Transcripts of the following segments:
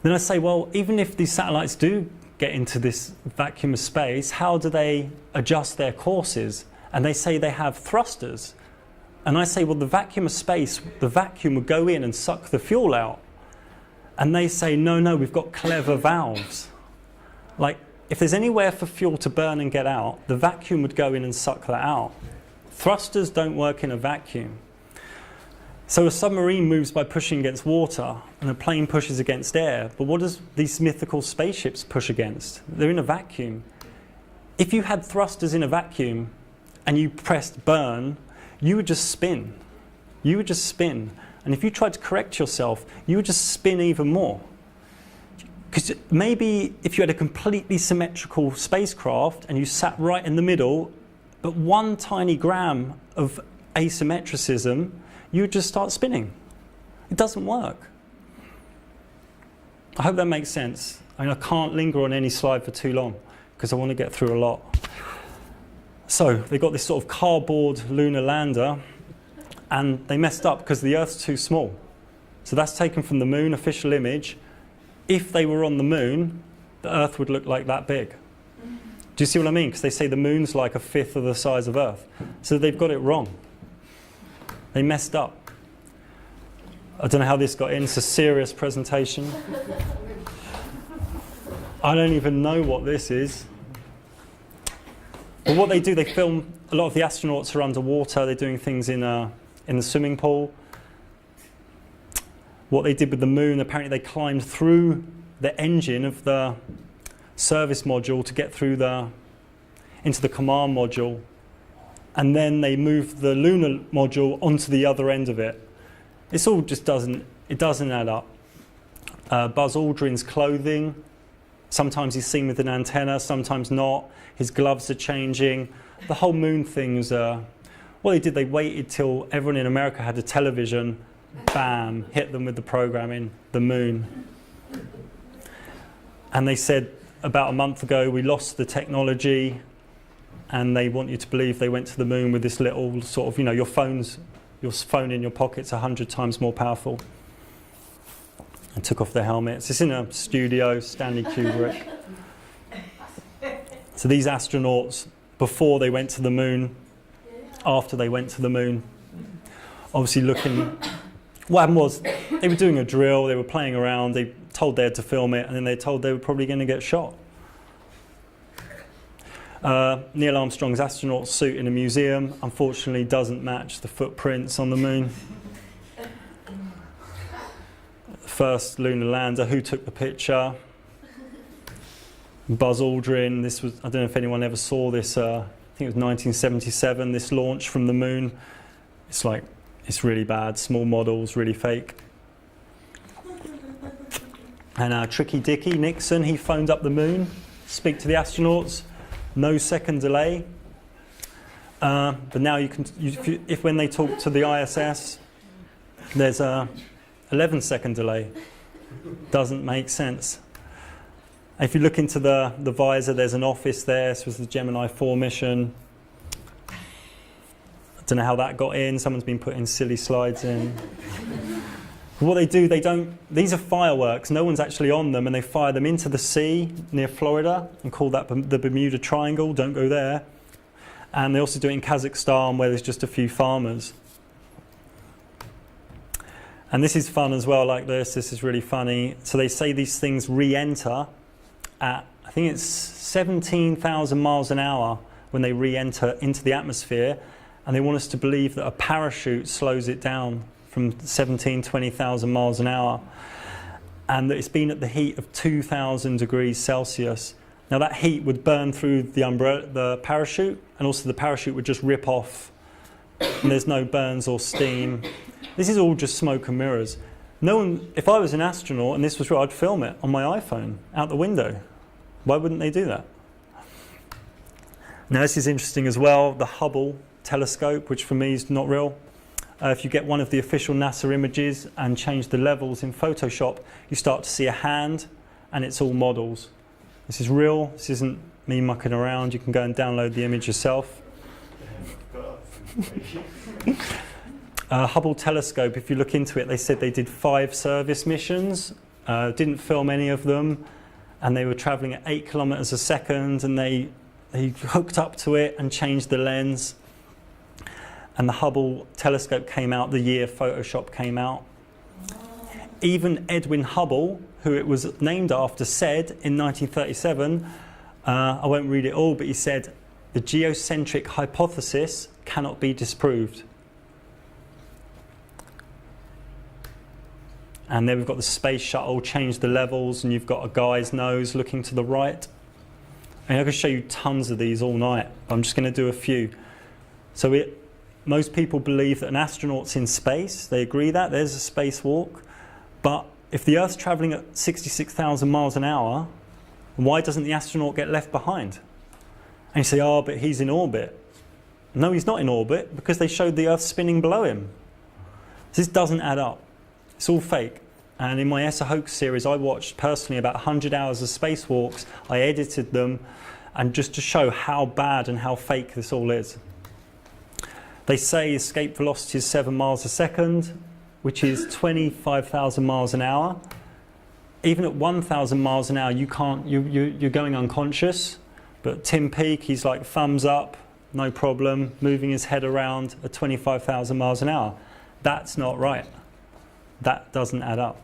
Then I say, well, even if these satellites do get into this vacuum of space, how do they adjust their courses? And they say they have thrusters. And I say, well, the vacuum of space, the vacuum would go in and suck the fuel out. And they say, no, we've got clever valves. Like, if there's anywhere for fuel to burn and get out, the vacuum would go in and suck that out. Thrusters don't work in a vacuum. So a submarine moves by pushing against water, and a plane pushes against air. But what does these mythical spaceships push against? They're in a vacuum. If you had thrusters in a vacuum and you pressed burn, you would just spin. You would just spin. And if you tried to correct yourself, you would just spin even more. Because maybe if you had a completely symmetrical spacecraft and you sat right in the middle, but one tiny gram of asymmetricism, you would just start spinning. It doesn't work. I hope that makes sense. I mean, I can't linger on any slide for too long because I want to get through a lot. So they got this sort of cardboard lunar lander, and they messed up because the Earth's too small. So that's taken from the moon, official image. If they were on the moon, the Earth would look like that big. Do you see what I mean? Because they say the moon's like a fifth of the size of Earth. So they've got it wrong. They messed up. I don't know how this got in. It's a serious presentation. I don't even know what this is. But what they do, they film, a lot of the astronauts are underwater. They're doing things in the swimming pool. What they did with the moon, apparently they climbed through the engine of the service module to get through into the command module. And then they moved the lunar module onto the other end of it. This all just doesn't add up. Buzz Aldrin's clothing, sometimes he's seen with an antenna, sometimes not. His gloves are changing. The whole moon thing was, what they did, they waited till everyone in America had a television, bam, hit them with the programming, the moon. And they said about a month ago, we lost the technology, and they want you to believe they went to the moon with this little sort of, your phone in your pocket's 100 times more powerful. And took off their helmets. It's in a studio, Stanley Kubrick. So these astronauts, before they went to the moon, after they went to the moon, obviously looking, what happened was, they were doing a drill, they were playing around, they told they had to film it, and then they told they were probably going to get shot. Neil Armstrong's astronaut suit in a museum unfortunately doesn't match the footprints on the moon. First lunar lander, who took the picture? Buzz Aldrin. This was, I don't know if anyone ever saw this, I think it was 1977, this launch from the moon. It's really bad, small models, really fake. And Tricky Dicky Nixon, he phoned up the moon, speak to the astronauts. No second delay, but now if when they talk to the ISS, there's a 11-second delay. Doesn't make sense. If you look into the visor, there's an office there. This was the Gemini 4 mission. I don't know how that got in. Someone's been putting silly slides in. What they do, these are fireworks, no one's actually on them, and they fire them into the sea near Florida and call that the Bermuda Triangle, don't go there. And they also do it in Kazakhstan where there's just a few farmers. And this is fun as well, like this is really funny. So they say these things re-enter at, I think it's 17,000 miles an hour when they re-enter into the atmosphere, and they want us to believe that a parachute slows it down from 20,000 miles an hour, and that it's been at the heat of 2,000 degrees Celsius. Now that heat would burn through the parachute, and also the parachute would just rip off, and there's no burns or steam. This is all just smoke and mirrors. No one, if I was an astronaut and this was real, I'd film it on my iPhone out the window. Why wouldn't they do that? Now this is interesting as well, the Hubble telescope, which for me is not real. If you get one of the official NASA images and change the levels in Photoshop, you start to see a hand, and it's all models. This is real. This isn't me mucking around. You can go and download the image yourself. Hubble telescope, if you look into it, they said they did 5 service missions didn't film any of them, and they were traveling at 8 kilometers a second, and they hooked up to it and changed the lens. And the Hubble telescope came out the year Photoshop came out. Even Edwin Hubble, who it was named after, said in 1937, I won't read it all, but he said, the geocentric hypothesis cannot be disproved. And then we've got the space shuttle, change the levels, and you've got a guy's nose looking to the right. And I could show you tons of these all night. I'm just going to do a few. So most people believe that an astronaut's in space. They agree that there's a spacewalk. But if the Earth's traveling at 66,000 miles an hour, why doesn't the astronaut get left behind? And you say, oh, but he's in orbit. No, he's not in orbit, because they showed the Earth spinning below him. This doesn't add up. It's all fake. And in my ESA Hoax series, I watched personally about 100 hours of spacewalks. I edited them, and just to show how bad and how fake this all is. They say escape velocity is 7 miles a second, which is 25,000 miles an hour. Even at 1,000 miles an hour, you're going unconscious. But Tim Peake, he's like thumbs up, no problem, moving his head around at 25,000 miles an hour. That's not right. That doesn't add up.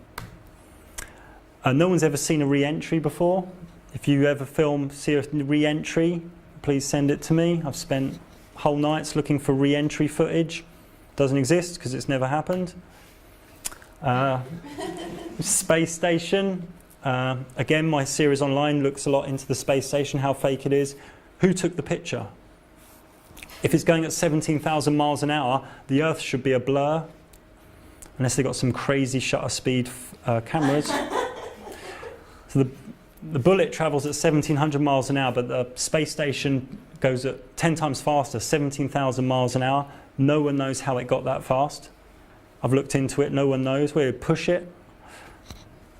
No one's ever seen a re-entry before. If you ever see a re-entry, please send it to me. I've spent whole nights looking for re-entry footage. Doesn't exist because it's never happened. Space station. Again, my series online looks a lot into the space station, how fake it is. Who took the picture? If it's going at 17,000 miles an hour, the Earth should be a blur. Unless they've got some crazy shutter speed cameras. So the bullet travels at 1,700 miles an hour, but the space station goes at 10 times faster, 17,000 miles an hour. No one knows how it got that fast. I've looked into it, no one knows. Where you push it?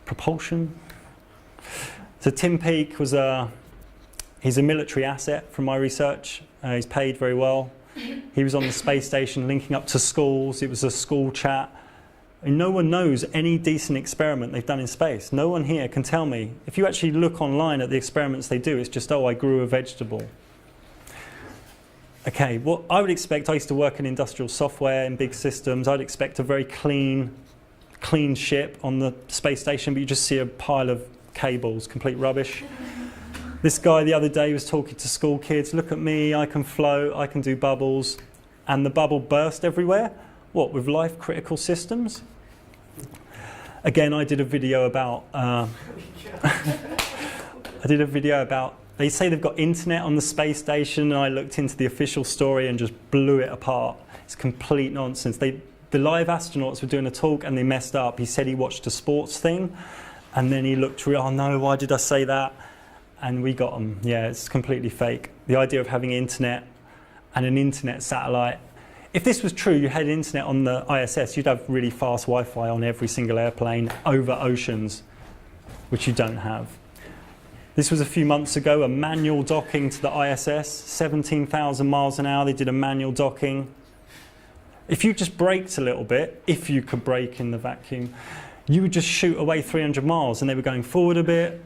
Propulsion. So Tim Peake was he's a military asset from my research. He's paid very well. He was on the space station linking up to schools. It was a school chat. And no one knows any decent experiment they've done in space. No one here can tell me. If you actually look online at the experiments they do, it's just, oh, I grew a vegetable. Okay, what I would expect, I used to work in industrial software in big systems. I'd expect a very clean ship on the space station, but you just see a pile of cables, complete rubbish. This guy the other day was talking to school kids, look at me, I can float, I can do bubbles, and the bubble burst everywhere. What, with life critical systems? Again, I did a video about, they say they've got internet on the space station, and I looked into the official story and just blew it apart. It's complete nonsense. The live astronauts were doing a talk and they messed up. He said he watched a sports thing, and then he looked, oh no, why did I say that? And we got them. Yeah, it's completely fake. The idea of having internet and an internet satellite. If this was true, you had internet on the ISS, you'd have really fast Wi-Fi on every single airplane over oceans, which you don't have. This was a few months ago, a manual docking to the ISS, 17,000 miles an hour, they did a manual docking. If you just braked a little bit, if you could brake in the vacuum, you would just shoot away 300 miles and they were going forward a bit.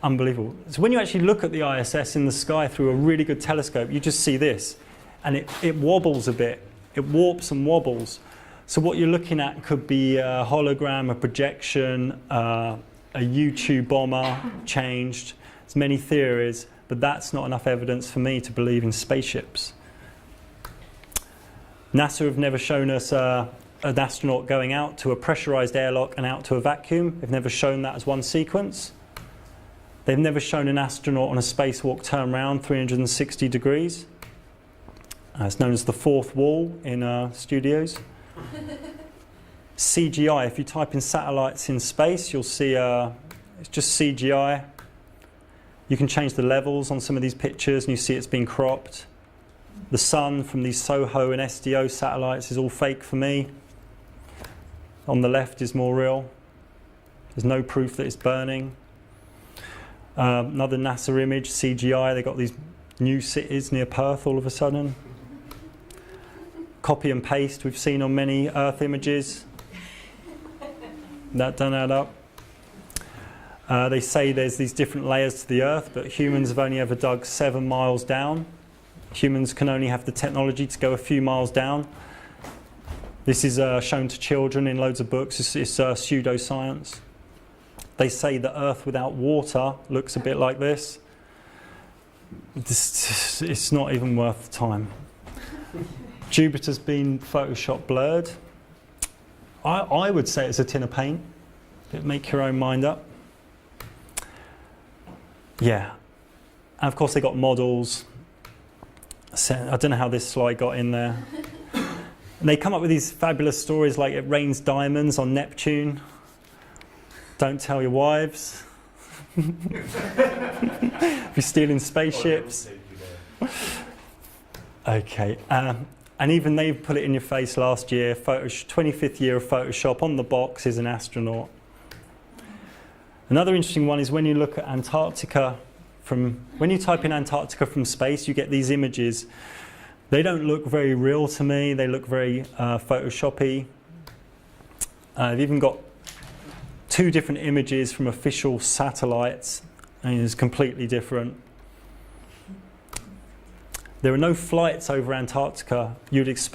Unbelievable. So when you actually look at the ISS in the sky through a really good telescope, you just see this. And it wobbles a bit. It warps and wobbles. So what you're looking at could be a hologram, a projection, a U-2 bomber changed. There's many theories, but that's not enough evidence for me to believe in spaceships. NASA have never shown us an astronaut going out to a pressurized airlock and out to a vacuum. They've never shown that as one sequence. They've never shown an astronaut on a spacewalk turn around 360 degrees. It's known as the fourth wall in studios. CGI, if you type in satellites in space, you'll see it's just CGI. You can change the levels on some of these pictures and you see it's been cropped. The sun from these SOHO and SDO satellites is all fake for me. On the left is more real. There's no proof that it's burning. Another NASA image, CGI, they got these new cities near Perth all of a sudden. Copy and paste we've seen on many Earth images. That don't add up. They say there's these different layers to the Earth, but humans have only ever dug 7 miles down. Humans can only have the technology to go a few miles down. This is shown to children in loads of books. It's pseudoscience. They say the Earth without water looks a bit like this. It's not even worth the time. Jupiter's been Photoshop blurred. I would say it's a tin of paint. Make your own mind up. Yeah. And of course they got models. I don't know how this slide got in there. And they come up with these fabulous stories like it rains diamonds on Neptune. Don't tell your wives. If you're stealing spaceships. Okay. And even they put it in your face last year. 25th year of Photoshop. On the box is an astronaut. Another interesting one is when you look at Antarctica when you type in Antarctica from space, you get these images. They don't look very real to me. They look very Photoshop-y. They've even got 2 different images from official satellites, and it's completely different. There are no flights over Antarctica you'd as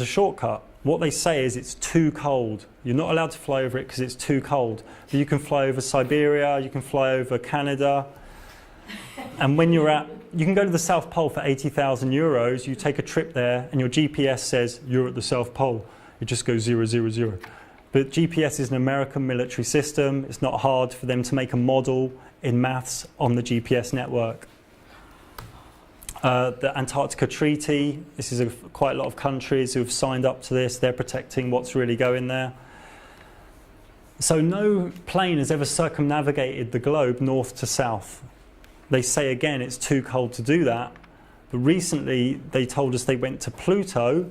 a shortcut. What they say is it's too cold. You're not allowed to fly over it because it's too cold. But you can fly over Siberia, you can fly over Canada. And when you can go to the South Pole for 80,000 euros, you take a trip there and your GPS says you're at the South Pole. It just goes 0, 0, 0. But GPS is an American military system. It's not hard for them to make a model in maths on the GPS network. The Antarctica Treaty, this is quite a lot of countries who have signed up to this. They're protecting what's really going there. So no plane has ever circumnavigated the globe north to south. They say again it's too cold to do that. But recently they told us they went to Pluto,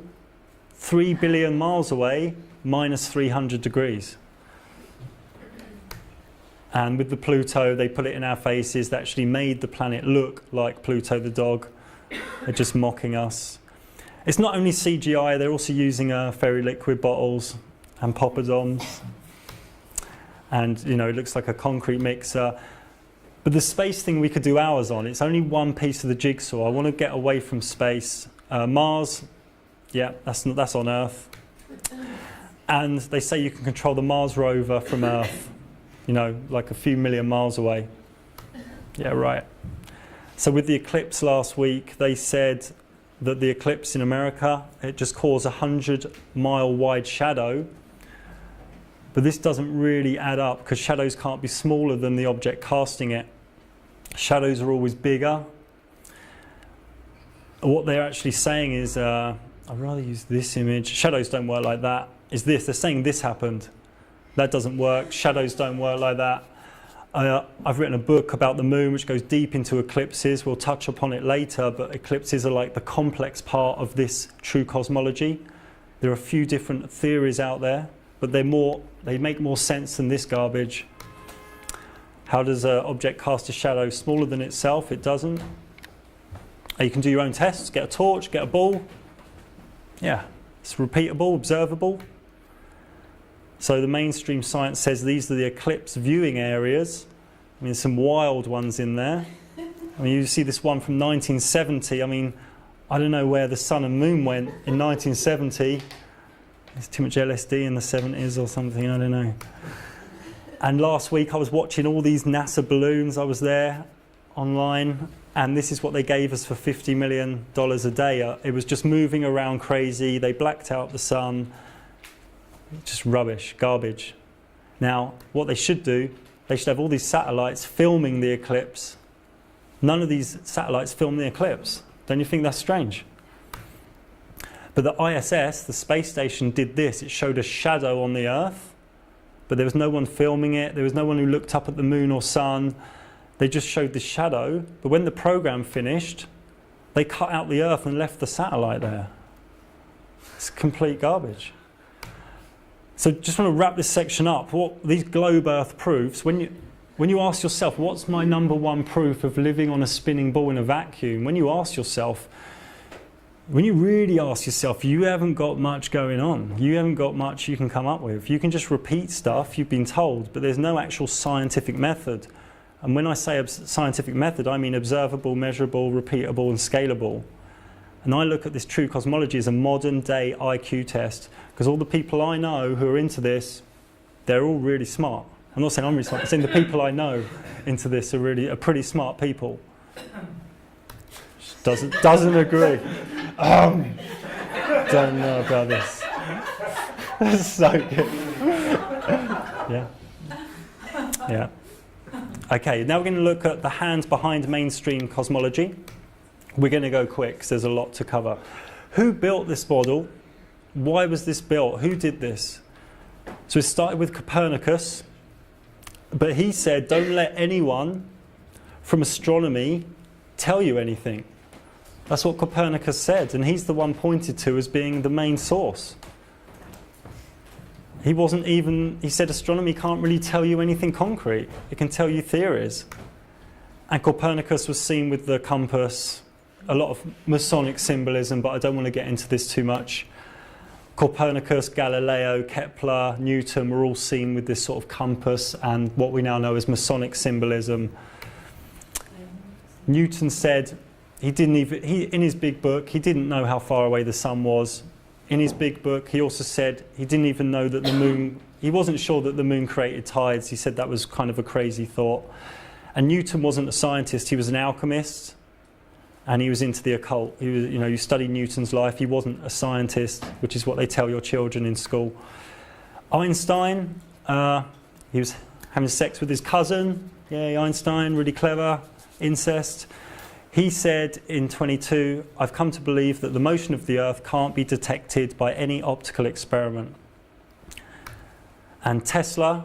3 billion miles away, minus 300 degrees. And with the Pluto, they put it in our faces. They actually made the planet look like Pluto the dog. They're just mocking us. It's not only CGI, they're also using fairy liquid bottles and poppadoms. And, you know, it looks like a concrete mixer. But the space thing we could do hours on. It's only one piece of the jigsaw. I want to get away from space. Mars, yeah, that's on Earth. And they say you can control the Mars rover from Earth, you know, like a few million miles away. Yeah, right. So with the eclipse last week, they said that the eclipse in America, it just caused a 100-mile wide shadow. But this doesn't really add up because shadows can't be smaller than the object casting it. Shadows are always bigger. What they're actually saying is, I'd rather use this image. Shadows don't work like that. Is this? They're saying this happened. That doesn't work. Shadows don't work like that. I've written a book about the moon which goes deep into eclipses. We'll touch upon it later, but eclipses are like the complex part of this true cosmology. There are a few different theories out there, but they make more sense than this garbage. How does an object cast a shadow smaller than itself? It doesn't. You can do your own tests, get a torch, get a ball. Yeah, it's repeatable, observable. So the mainstream science says these are the eclipse viewing areas. I mean, there's some wild ones in there. I mean, you see this one from 1970. I mean, I don't know where the sun and moon went in 1970. There's too much LSD in the 70s or something, I don't know. And last week I was watching all these NASA balloons. I was there online, and this is what they gave us for $50 million a day. It was just moving around crazy. They blacked out the sun. Just rubbish, garbage. Now, what they should do, they should have all these satellites filming the eclipse. None of these satellites film the eclipse. Don't you think that's strange? But the ISS, the space station, did this. It showed a shadow on the Earth, but there was no one filming it. There was no one who looked up at the moon or sun. They just showed the shadow. But when the program finished, they cut out the Earth and left the satellite there. It's complete garbage. So just want to wrap this section up. What these globe Earth proofs, when you ask yourself, what's my number one proof of living on a spinning ball in a vacuum? When you ask yourself, when you really ask yourself, you haven't got much going on. You haven't got much you can come up with. You can just repeat stuff you've been told, but there's no actual scientific method. And when I say scientific method, I mean observable, measurable, repeatable, and scalable. And I look at this true cosmology as a modern day IQ test, because all the people I know who are into this, they're all really smart. I'm not saying I'm really smart, I'm saying the people I know into this are pretty smart people. Doesn't agree. Don't know about this. That's so good. Yeah. Yeah. Okay, now we're going to look at the hands behind mainstream cosmology. We're going to go quick because there's a lot to cover. Who built this model? Why was this built? Who did this? So it started with Copernicus, but he said, don't let anyone from astronomy tell you anything. That's what Copernicus said, and he's the one pointed to as being the main source. He said astronomy can't really tell you anything concrete. It can tell you theories. And Copernicus was seen with the compass, a lot of Masonic symbolism, but I don't want to get into this too much. Copernicus, Galileo, Kepler, Newton were all seen with this sort of compass and what we now know as Masonic symbolism. Newton said in his big book, he didn't know how far away the sun was. In his big book, he also said he didn't even know that the moon, he wasn't sure that the moon created tides. He said that was kind of a crazy thought. And Newton wasn't a scientist, he was an alchemist, and he was into the occult. He was, you study Newton's life, he wasn't a scientist, which is what they tell your children in school. Einstein, he was having sex with his cousin. Yay, Einstein, really clever, incest. He said in 22, I've come to believe that the motion of the Earth can't be detected by any optical experiment. And Tesla,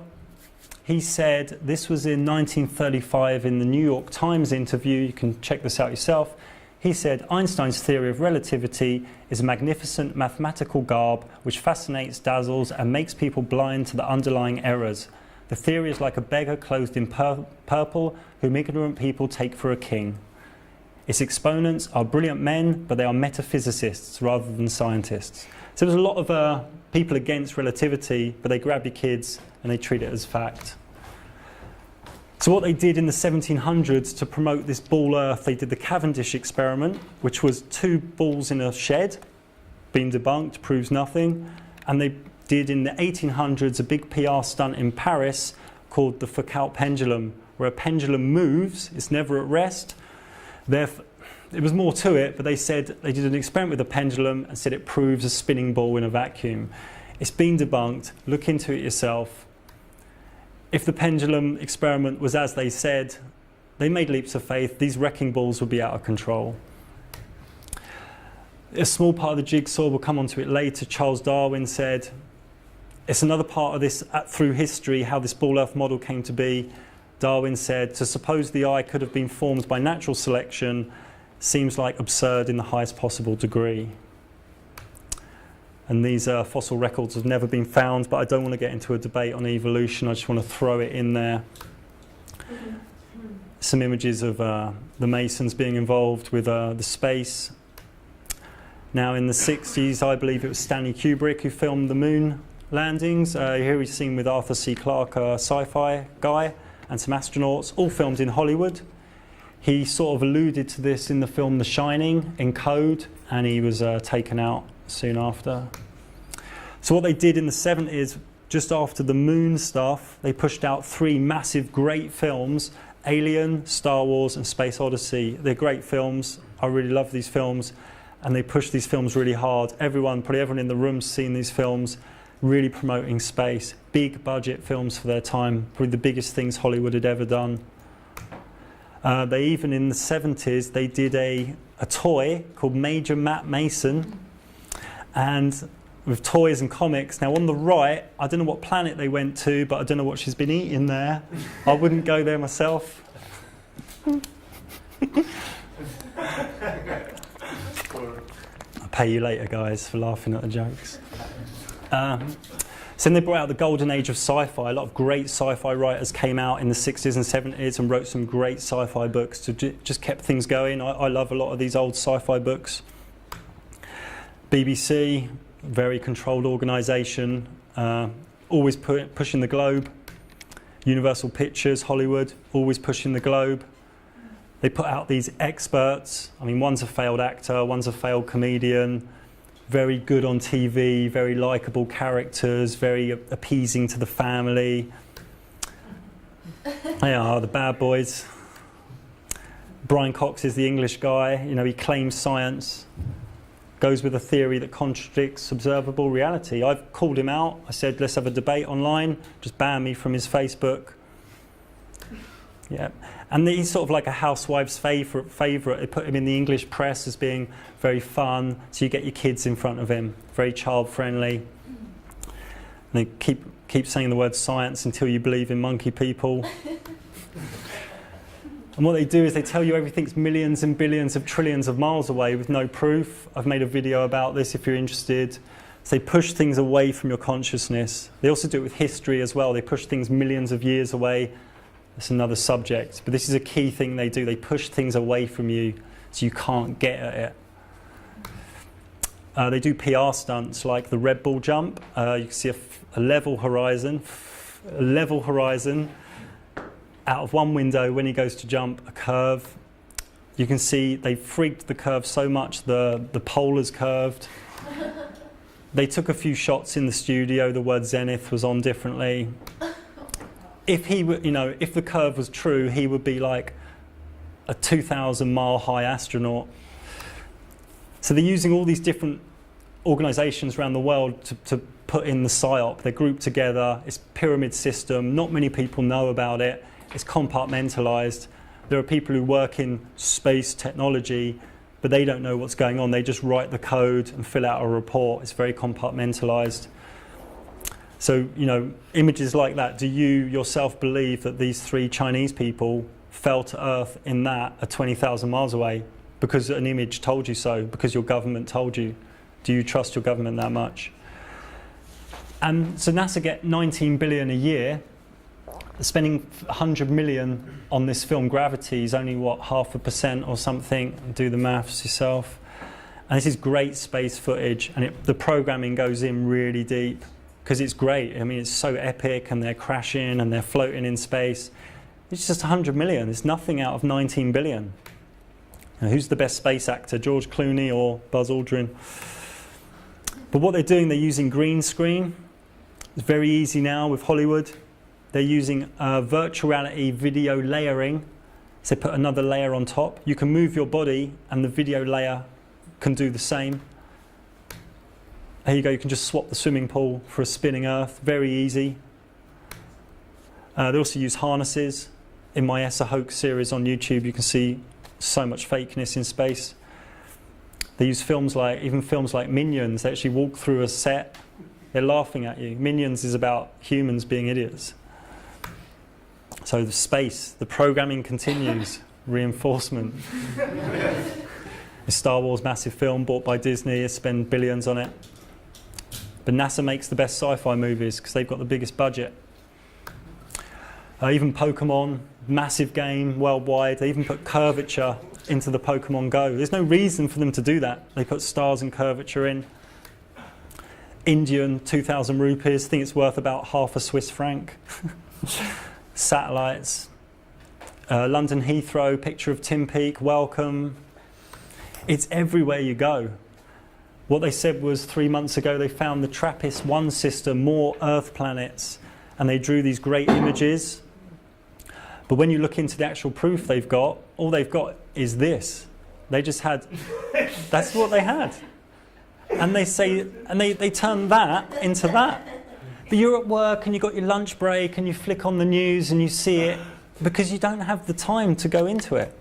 he said, this was in 1935 in the New York Times interview, you can check this out yourself. He said, Einstein's theory of relativity is a magnificent mathematical garb which fascinates, dazzles, and makes people blind to the underlying errors. The theory is like a beggar clothed in purple whom ignorant people take for a king. Its exponents are brilliant men, but they are metaphysicists rather than scientists. So there's a lot of people against relativity, but they grab your kids and they treat it as fact. So what they did in the 1700s to promote this ball Earth, they did the Cavendish experiment, which was 2 balls in a shed, been debunked, proves nothing. And they did in the 1800s a big PR stunt in Paris called the Foucault pendulum, where a pendulum moves, it's never at rest. It was more to it, but they said they did an experiment with a pendulum and said it proves a spinning ball in a vacuum. It's been debunked. Look into it yourself. If the pendulum experiment was as they said, they made leaps of faith. These wrecking balls would be out of control. A small part of the jigsaw, we'll come onto it later. Charles Darwin said, it's another part of this through history, how this ball Earth model came to be. Darwin said, to suppose the eye could have been formed by natural selection seems like absurd in the highest possible degree. And these fossil records have never been found, but I don't want to get into a debate on evolution. I just want to throw it in there. Some images of the Masons being involved with the space. Now in the 60s, I believe it was Stanley Kubrick who filmed the moon landings. Here he's seen with Arthur C. Clarke, a sci-fi guy, and some astronauts, all filmed in Hollywood. He sort of alluded to this in the film The Shining, in code, and he was taken out soon after. So what they did in the 70s, just after the moon stuff, they pushed out 3 massive great films, Alien, Star Wars and Space Odyssey. They're great films, I really love these films, and they pushed these films really hard. Probably everyone in the room's seen these films, really promoting space. Big budget films for their time, probably the biggest things Hollywood had ever done. They even in the 70s, they did a toy called Major Matt Mason, and with toys and comics. Now on the right, I don't know what planet they went to, but I don't know what she's been eating there. I wouldn't go there myself. I'll pay you later, guys, for laughing at the jokes. So then they brought out the golden age of sci-fi. A lot of great sci-fi writers came out in the 60s and 70s and wrote some great sci-fi books to just kept things going. I love a lot of these old sci-fi books. BBC, very controlled organisation, always pushing the globe. Universal Pictures, Hollywood, always pushing the globe. They put out these experts. I mean, one's a failed actor, one's a failed comedian, very good on TV, very likeable characters, very appeasing to the family. They are the bad boys. Brian Cox is the English guy. You know, he claims science, goes with a theory that contradicts observable reality. I've called him out. I said, let's have a debate online. Just ban me from his Facebook. Yeah, and he's sort of like a housewife's favourite. They put him in the English press as being very fun, so you get your kids in front of him, very child-friendly. They keep saying the word science until you believe in monkey people. And what they do is they tell you everything's millions and billions of trillions of miles away with no proof. I've made a video about this if you're interested. So they push things away from your consciousness. They also do it with history as well. They push things millions of years away. That's another subject. But this is a key thing they do. They push things away from you so you can't get at it. They do PR stunts like the Red Bull jump. You can see a level horizon. Out of one window when he goes to jump a curve. You can see they freaked the curve so much the pole is curved. They took a few shots in the studio. The word zenith was on differently. If he were, if the curve was true, he would be like a 2,000-mile high astronaut. So they're using all these different organisations around the world to put in the PSYOP. They're grouped together. It's a pyramid system. Not many people know about it. It's compartmentalised. There are people who work in space technology, but they don't know what's going on. They just write the code and fill out a report. It's very compartmentalised. So, images like that, do you yourself believe that these 3 Chinese people fell to Earth in that at 20,000 miles away because an image told you so, because your government told you? Do you trust your government that much? And so NASA get 19 billion a year. Spending 100 million on this film Gravity is only, 0.5% or something. Do the maths yourself. And this is great space footage, and the programming goes in really deep because it's great. I mean, it's so epic, and they're crashing and they're floating in space. It's just 100 million. It's nothing out of 19 billion. Now, who's the best space actor, George Clooney or Buzz Aldrin? But what they're doing, they're using green screen. It's very easy now with Hollywood. They're using virtual reality video layering. So they put another layer on top. You can move your body and the video layer can do the same. There you go, you can just swap the swimming pool for a spinning Earth. Very easy. They also use harnesses. In my ESA hoax series on YouTube, you can see so much fakeness in space. They use films like Minions. They actually walk through a set. They're laughing at you. Minions is about humans being idiots. So the space, the programming continues. Reinforcement. The Star Wars massive film bought by Disney. They spend billions on it. But NASA makes the best sci-fi movies because they've got the biggest budget. Even Pokemon, massive game worldwide. They even put curvature into the Pokemon Go. There's no reason for them to do that. They put stars and curvature in. Indian, 2,000 rupees. I think it's worth about half a Swiss franc. Satellites. London Heathrow, picture of Tim Peake, welcome. It's everywhere you go. What they said was 3 months ago they found the TRAPPIST-1 system, more Earth planets, and they drew these great images. But when you look into the actual proof they've got, all they've got is this. They just had, that's what they had. And they say, and they turn that into that. But you're at work and you've got your lunch break and you flick on the news and you see it because you don't have the time to go into it.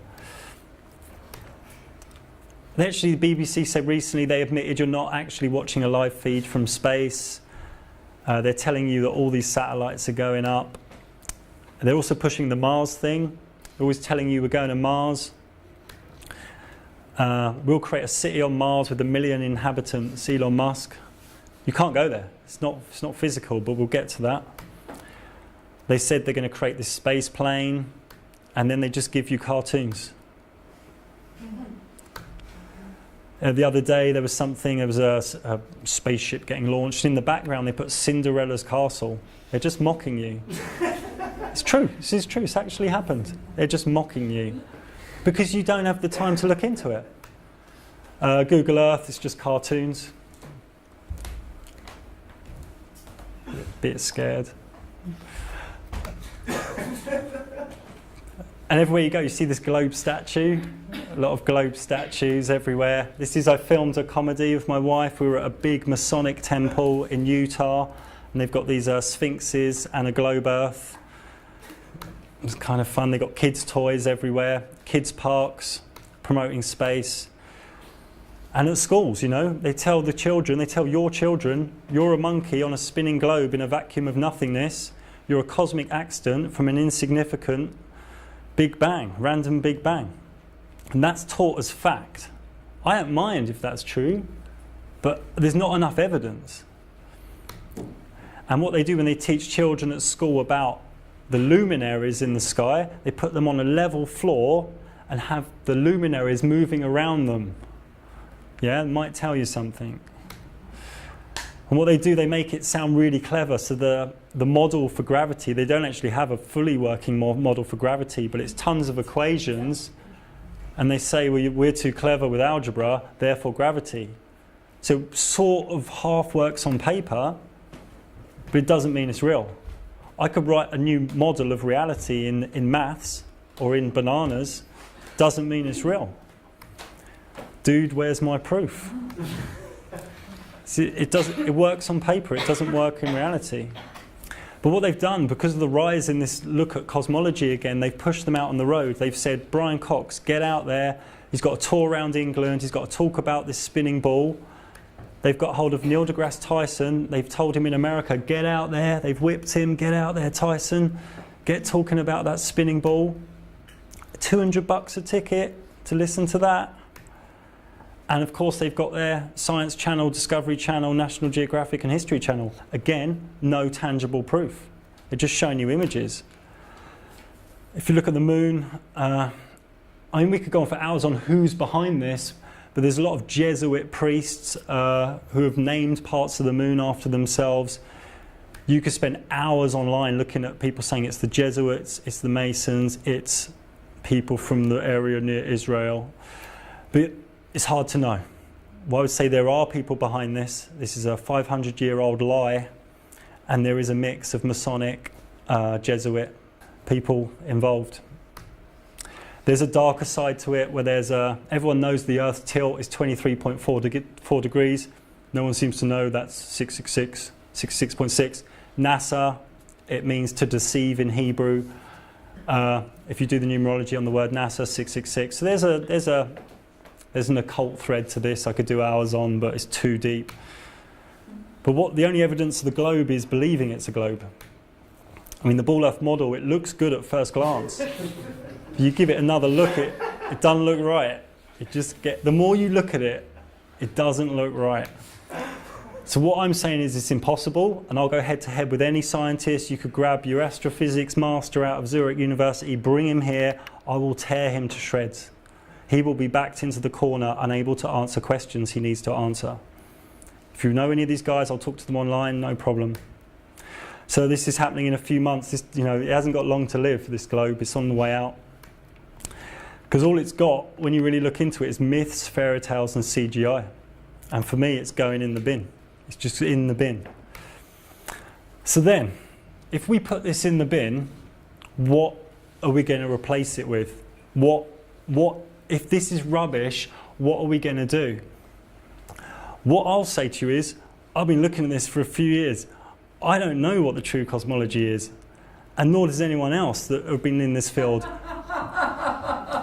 Actually, the BBC said recently they admitted you're not actually watching a live feed from space. They're telling you that all these satellites are going up. They're also pushing the Mars thing. They're always telling you we're going to Mars. We'll create a city on Mars with 1 million inhabitants, Elon Musk. You can't go there. It's not physical, but we'll get to that. They said they're going to create this space plane, and then they just give you cartoons. The other day there was a spaceship getting launched. In the background they put Cinderella's castle. They're just mocking you. It's true, this is true, it's actually happened. They're just mocking you because you don't have the time to look into it. Google Earth is just cartoons. A bit scared. And everywhere you go, you see this globe statue. A lot of globe statues everywhere. I filmed a comedy with my wife. We were at a big Masonic temple in Utah, and they've got these sphinxes and a globe Earth. It was kind of fun. They got kids' toys everywhere, kids' parks, promoting space. And at schools, you know, they tell your children, you're a monkey on a spinning globe in a vacuum of nothingness. You're a cosmic accident from an insignificant Big Bang, random Big Bang. And that's taught as fact. I don't mind if that's true, but there's not enough evidence. And what they do when they teach children at school about the luminaries in the sky, they put them on a level floor and have the luminaries moving around them. Yeah, it might tell you something. And what they do, they make it sound really clever. So the model for gravity, they don't actually have a fully working model for gravity, but it's tons of equations. And they say, well, we're too clever with algebra, therefore gravity. So sort of half works on paper, but it doesn't mean it's real. I could write a new model of reality in maths or in bananas, doesn't mean it's real. Dude, where's my proof? See, it works on paper, it doesn't work in reality. But what they've done, because of the rise in this look at cosmology again, they've pushed them out on the road. They've said, Brian Cox, get out there. He's got a tour around England. He's got to talk about this spinning ball. They've got hold of Neil deGrasse Tyson. They've told him in America, get out there. They've whipped him, get out there, Tyson. Get talking about that spinning ball. $200 a ticket to listen to that. And of course they've got their Science Channel, Discovery Channel, National Geographic and History Channel. Again, no tangible proof. They're just showing you images. If you look at the moon, I mean, we could go on for hours on who's behind this, but there's a lot of Jesuit priests who have named parts of the moon after themselves. You could spend hours online looking at people saying it's the Jesuits, it's the Masons, it's people from the area near Israel. But it's hard to know. Well, I would say there are people behind this. This is a 500-year-old lie, and there is a mix of Masonic, Jesuit people involved. There's a darker side to it where everyone knows the Earth's tilt is 23.4 degrees. No one seems to know that's 66.6. NASA, it means to deceive in Hebrew. If you do the numerology on the word NASA, 666. So there's an occult thread to this I could do hours on, but it's too deep. But the only evidence of the globe is believing it's a globe. I mean, the ball earth model, it looks good at first glance. You give it another look, it doesn't look right. The more you look at it, it doesn't look right. So what I'm saying is it's impossible, and I'll go head to head with any scientist. You could grab your astrophysics master out of Zurich University, bring him here, I will tear him to shreds. He will be backed into the corner, unable to answer questions he needs to answer. If you know any of these guys, I'll talk to them online, no problem. So this is happening in a few months. It hasn't got long to live, this globe. It's on the way out. Because all it's got, when you really look into it, is myths, fairy tales, and CGI. And for me, it's going in the bin. It's just in the bin. So then, if we put this in the bin, what are we going to replace it with? If this is rubbish, what are we going to do? What I'll say to you is, I've been looking at this for a few years. I don't know what the true cosmology is, and nor does anyone else that have been in this field.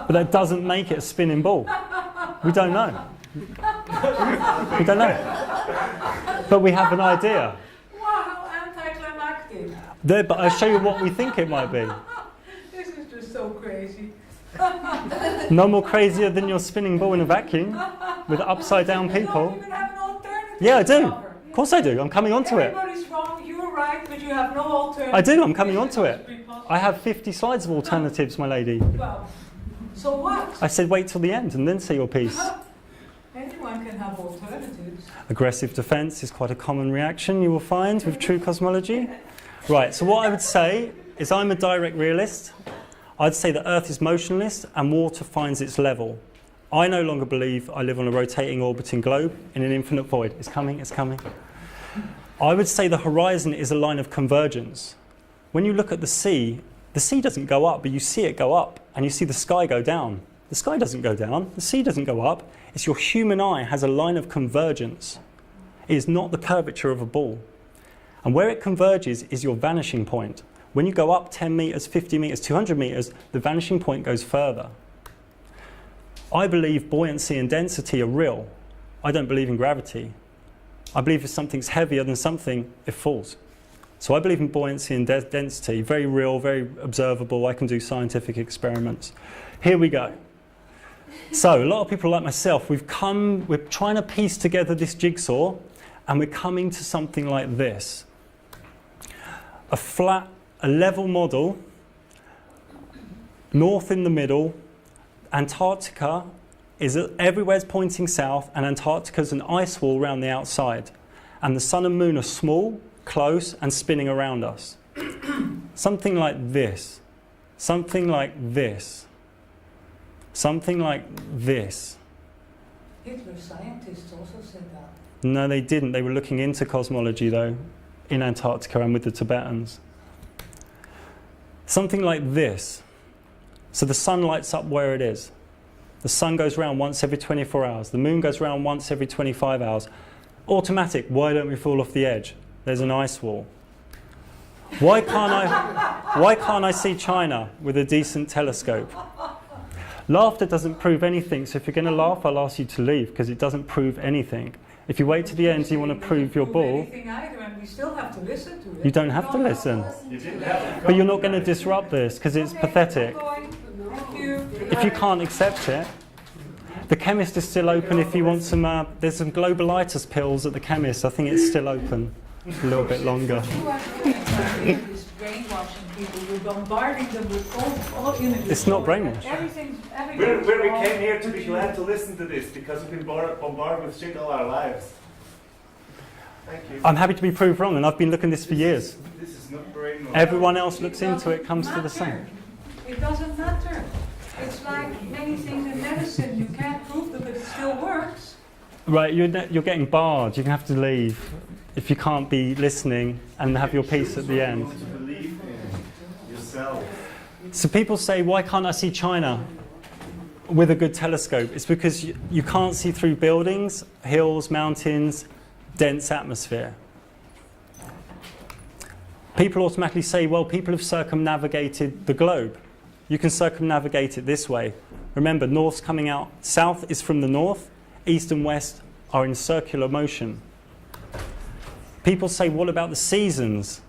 But that doesn't make it a spinning ball. We don't know. We don't know. But we have an idea. Wow, how anticlimactic. But I'll show you what we think it might be. This is just so crazy. No more crazier than your spinning ball in a vacuum with upside down people. You don't even have an alternative. Yeah, I do. Cover. Of course I do. I'm coming onto it. Everybody's wrong, you're right, but you have no alternative. I do. I'm coming onto it. I have 50 slides of alternatives, my lady. Well, so what? I said wait till the end and then say your piece. Anyone can have alternatives. Aggressive defense is quite a common reaction you will find with true cosmology. Right, so what I would say is I'm a direct realist. I'd say the Earth is motionless and water finds its level. I no longer believe I live on a rotating, orbiting globe in an infinite void. It's coming, it's coming. I would say the horizon is a line of convergence. When you look at the sea doesn't go up, but you see it go up, and you see the sky go down. The sky doesn't go down, the sea doesn't go up. It's your human eye has a line of convergence. It is not the curvature of a ball. And where it converges is your vanishing point. When you go up 10 meters, 50 meters, 200 meters, the vanishing point goes further. I believe buoyancy and density are real. I don't believe in gravity. I believe if something's heavier than something, it falls. So I believe in buoyancy and density, very real, very observable. I can do scientific experiments. Here we go. So a lot of people like myself, we're trying to piece together this jigsaw, and we're coming to something like this. A level model, north in the middle, Antarctica everywhere's pointing south, and Antarctica's an ice wall around the outside. And the sun and moon are small, close, and spinning around us. Something like this. Something like this. Something like this. Hitler scientists also said that. No, they didn't. They were looking into cosmology, though, in Antarctica and with the Tibetans. Something like this. So the sun lights up where it is. The sun goes round once every 24 hours. The moon goes round once every 25 hours. Automatic. Why don't we fall off the edge? There's an ice wall. Why can't I see China with a decent telescope? Laughter doesn't prove anything, so if you're going to laugh, I'll ask you to leave, because it doesn't prove anything. If you wait to the end and you want to prove your ball, anything either, and we still have to listen to it. you don't have to listen. But you're not going to disrupt this, because it's pathetic. Thank you. If you can't accept it, the chemist is still open if you want some, there's some globalitis pills at the chemist. I think it's still open a little bit longer. This brainwashing people, we're bombarding them with all images. It's not brainwash. Everything We came here to be glad to listen to this, because we've been bombarded with shit all our lives. Thank you. I'm happy to be proved wrong, and I've been looking at this for years. This is not brainwash. Everyone else looks into it, comes to the same. It doesn't matter. It's like many things in medicine. You can't prove them, but it still works. Right, you're getting barred. You're going to have to leave if you can't be listening and have your peace at the end. To believe in yourself. So people say, why can't I see China with a good telescope? It's because you can't see through buildings, hills, mountains, dense atmosphere. People automatically say, well, people have circumnavigated the globe. You can circumnavigate it this way. Remember, north's coming out. South is from the north. East and west are in circular motion. People say, what about the seasons?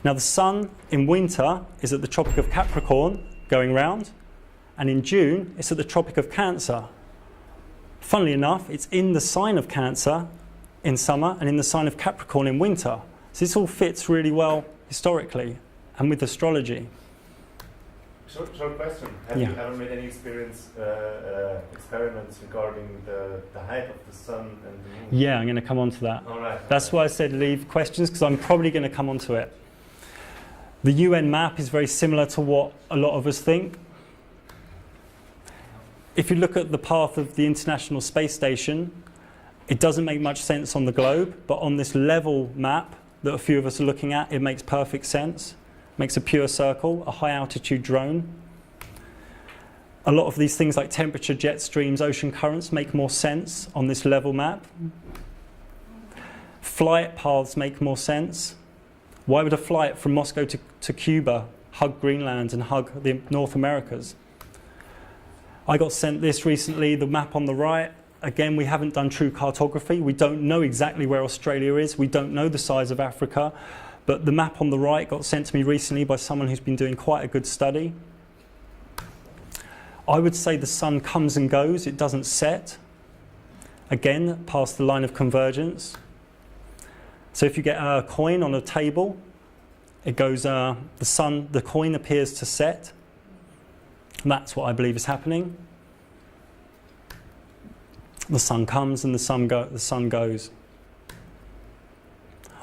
Now, the sun in winter is at the Tropic of Capricorn, going round, and in June, it's at the Tropic of Cancer. Funnily enough, it's in the sign of Cancer in summer and in the sign of Capricorn in winter. So this all fits really well historically and with astrology. Short question. Have you ever made any experiments regarding the height of the sun and the moon? Yeah, I'm going to come on to that. All right. That's why I said leave questions, because I'm probably going to come on to it. The UN map is very similar to what a lot of us think. If you look at the path of the International Space Station, it doesn't make much sense on the globe, but on this level map that a few of us are looking at, it makes perfect sense. Makes a pure circle, a high altitude drone. A lot of these things like temperature, jet streams, ocean currents make more sense on this level map. Flight paths make more sense. Why would a flight from Moscow to Cuba hug Greenland and hug the North Americas? I got sent this recently, the map on the right. Again, we haven't done true cartography. We don't know exactly where Australia is. We don't know the size of Africa. But the map on the right got sent to me recently by someone who's been doing quite a good study. I would say the sun comes and goes, it doesn't set. Again, past the line of convergence. So if you get a coin on a table, it goes, the coin appears to set. And that's what I believe is happening. The sun comes and the sun goes.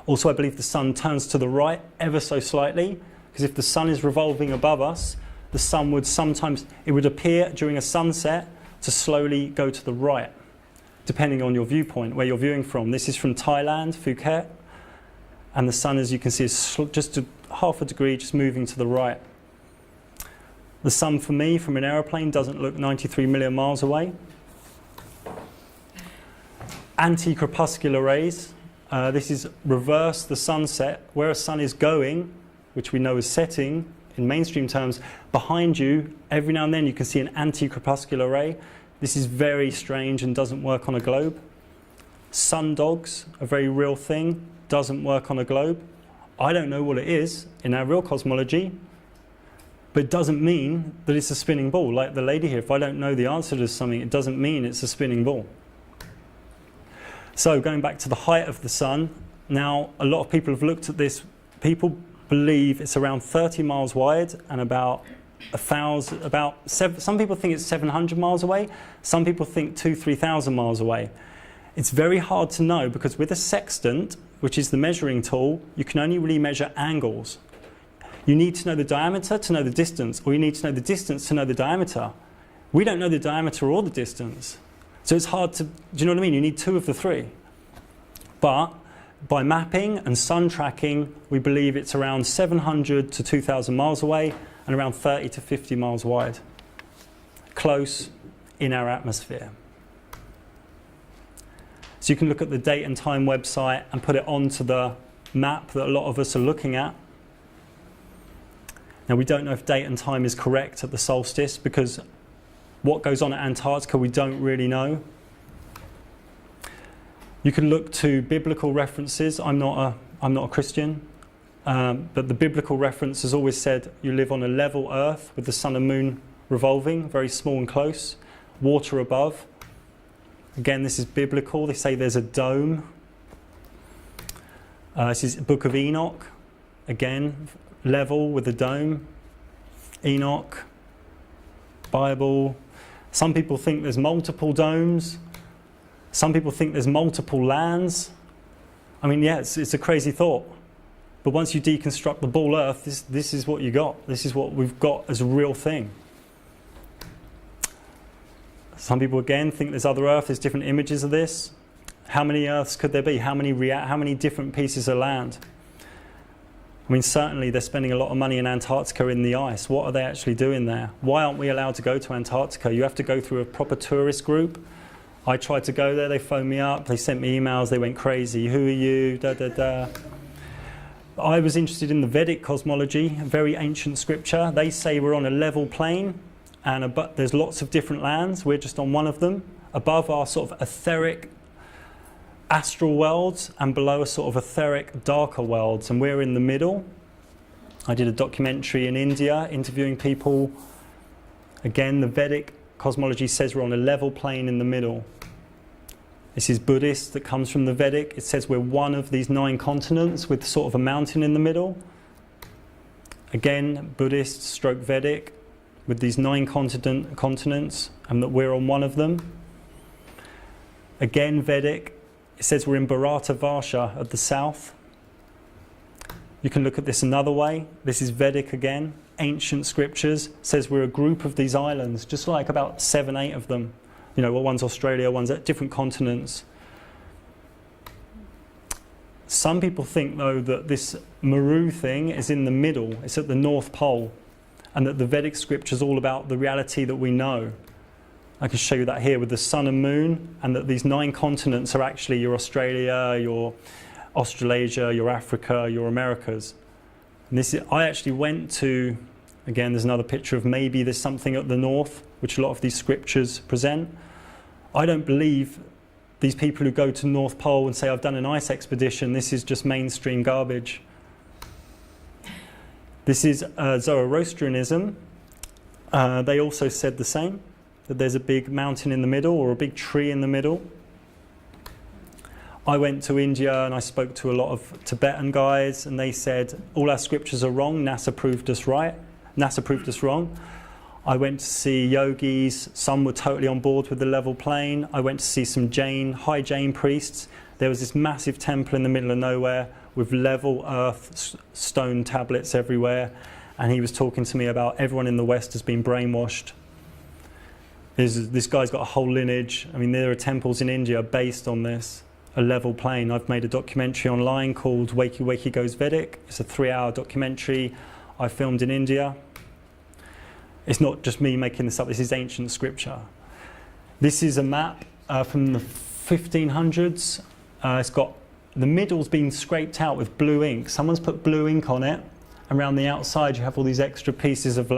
Also, I believe the sun turns to the right ever so slightly, because if the sun is revolving above us, the sun would sometimes, it would appear during a sunset to slowly go to the right, depending on your viewpoint, where you're viewing from. This is from Thailand, Phuket, and the sun, as you can see, is just half a degree, just moving to the right. The sun, for me, from an aeroplane, doesn't look 93 million miles away. Anti-crepuscular rays. This is reverse the sunset. Where a sun is going, which we know is setting in mainstream terms, behind you, every now and then you can see an anti-crepuscular ray. This is very strange and doesn't work on a globe. Sun dogs, a very real thing, doesn't work on a globe. I don't know what it is in our real cosmology, but it doesn't mean that it's a spinning ball. Like the lady here, if I don't know the answer to something, it doesn't mean it's a spinning ball. So going back to the height of the sun, now a lot of people have looked at this. People believe it's around 30 miles wide and about 1,000, some people think it's 700 miles away, some people think 2,000-3,000 miles away. It's very hard to know because with a sextant, which is the measuring tool, you can only really measure angles. You need to know the diameter to know the distance, or you need to know the distance to know the diameter. We don't know the diameter or the distance. So it's hard to, do you know what I mean? You need two of the three. But by mapping and sun tracking, we believe it's around 700 to 2,000 miles away and around 30 to 50 miles wide. Close in our atmosphere. So you can look at the date and time website and put it onto the map that a lot of us are looking at. Now we don't know if date and time is correct at the solstice because what goes on at Antarctica we don't really know. You can look to biblical references. I'm not a Christian, but the biblical reference has always said you live on a level earth with the sun and moon revolving, very small and close, water above. Again, this is biblical. They say there's a dome. This is the Book of Enoch. Again, level with a dome. Enoch, Bible. Some people think there's multiple domes. Some people think there's multiple lands. I mean, yeah, it's a crazy thought. But once you deconstruct the ball earth, this is what you got. This is what we've got as a real thing. Some people, again, think there's other earth. There's different images of this. How many earths could there be? How many different pieces of land? I mean, certainly they're spending a lot of money in Antarctica in the ice. What are they actually doing there? Why aren't we allowed to go to Antarctica? You have to go through a proper tourist group. I tried to go there, they phoned me up, they sent me emails, they went crazy. Who are you? Da, da, da. I was interested in the Vedic cosmology, a very ancient scripture. They say we're on a level plane and there's lots of different lands. We're just on one of them. Above are sort of etheric astral worlds and below are sort of etheric darker worlds, and we're in the middle. I did a documentary in India interviewing people. Again, the Vedic cosmology says we're on a level plane in the middle. This is Buddhist that comes from the Vedic. It says we're one of these 9 continents with sort of a mountain in the middle. Again, Buddhist stroke Vedic with these 9 continents and that we're on one of them. Again, Vedic. It says we're in Bharata Varsha at the south. You can look at this another way. This is Vedic again. Ancient scriptures. It says we're a group of these islands, just like about 7, 8 of them. You know, one's Australia, one's at different continents. Some people think, though, that this Maru thing is in the middle. It's at the North Pole. And that the Vedic scripture is all about the reality that we know. I can show you that here with the sun and moon, and that these 9 continents are actually your Australia, your Australasia, your Africa, your Americas. And this is, I actually went to, again, there's another picture of maybe there's something at the north, which a lot of these scriptures present. I don't believe these people who go to North Pole and say, I've done an ice expedition, this is just mainstream garbage. This is Zoroastrianism. They also said the same, that there's a big mountain in the middle or a big tree in the middle. I went to India and I spoke to a lot of Tibetan guys, and they said all our scriptures are wrong, NASA proved us right, NASA proved us wrong. I went to see yogis. Some were totally on board with the level plane. I went to see some high Jain priests. There was this massive temple in the middle of nowhere with level earth stone tablets everywhere. And he was talking to me about everyone in the West has been brainwashed. This guy's got a whole lineage. I mean, there are temples in India based on this, a level plane. I've made a documentary online called Waykiwayki Goes Vedic. It's a 3-hour documentary I filmed in India. It's not just me making this up, this is ancient scripture. This is a map from the 1500s. It's got, the middle's been scraped out with blue ink. Someone's put blue ink on it, and around the outside you have all these extra pieces of